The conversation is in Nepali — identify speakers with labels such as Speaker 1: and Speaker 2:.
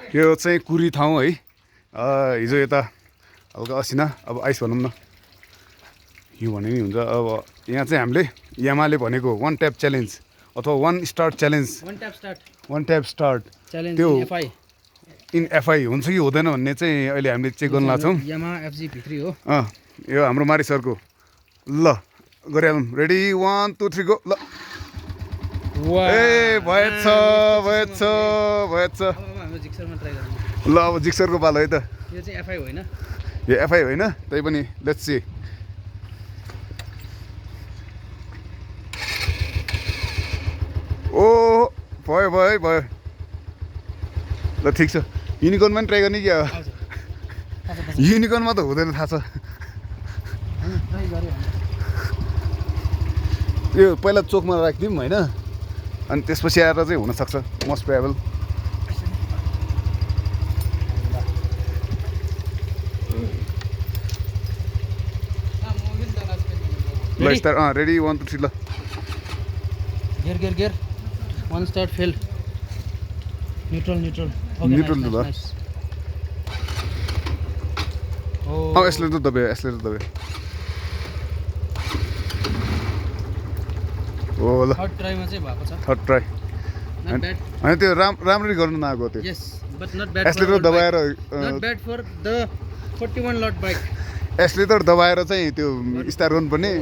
Speaker 1: यो चाहिँ कुरी ठाउँ है हिजो यता हल्का असिना अब आइस भनौँ न यो भने नि हुन्छ अब यहाँ चाहिँ हामीले यामाले भनेको वान ट्याप च्यालेन्ज अथवा one start challenge one tap start त्यो इन एफआई हुन्छ कि हुँदैन भन्ने चाहिँ अहिले हामीले चेक गर्न लाग्छौँ यो हाम्रो मारी सरको ल गरिहालौँ रेडी 1 2 3 गो ल ए भएछ ल अब जिक्सरको पालो है त
Speaker 2: यो चाहिँ एफआई होइन
Speaker 1: यो एफआई होइन तै पनि लेट्स सी ओ भयो ल ठिक छ युनिकर्नमा पनि ट्राई गर्ने क्या युनिकर्नमा त हुँदैन थाहा छ यो पहिला चोकमा राखिदिउँ होइन अनि त्यसपछि आएर चाहिँ हुनसक्छ मोस्ट प्रोबेबल ल स्टार्ट रेडी 1 2 3 ल
Speaker 2: गियर वन स्टार्ट फेल न्यूट्रल
Speaker 1: न्यूट्रल ल यसले त दबायो हो ल
Speaker 2: थर्ड ट्राईमा चाहिँ भएको छ
Speaker 1: थर्ड ट्राई होइन त्यो राम्ररी गर्नु नआएको त्यो
Speaker 2: यस बट नट ब्याड
Speaker 1: यसले त दबाएर
Speaker 2: not bad for the 41 lot bike
Speaker 1: यसले त दबाएर चाहिँ त्यो स्टार्ट गर्नुपर्ने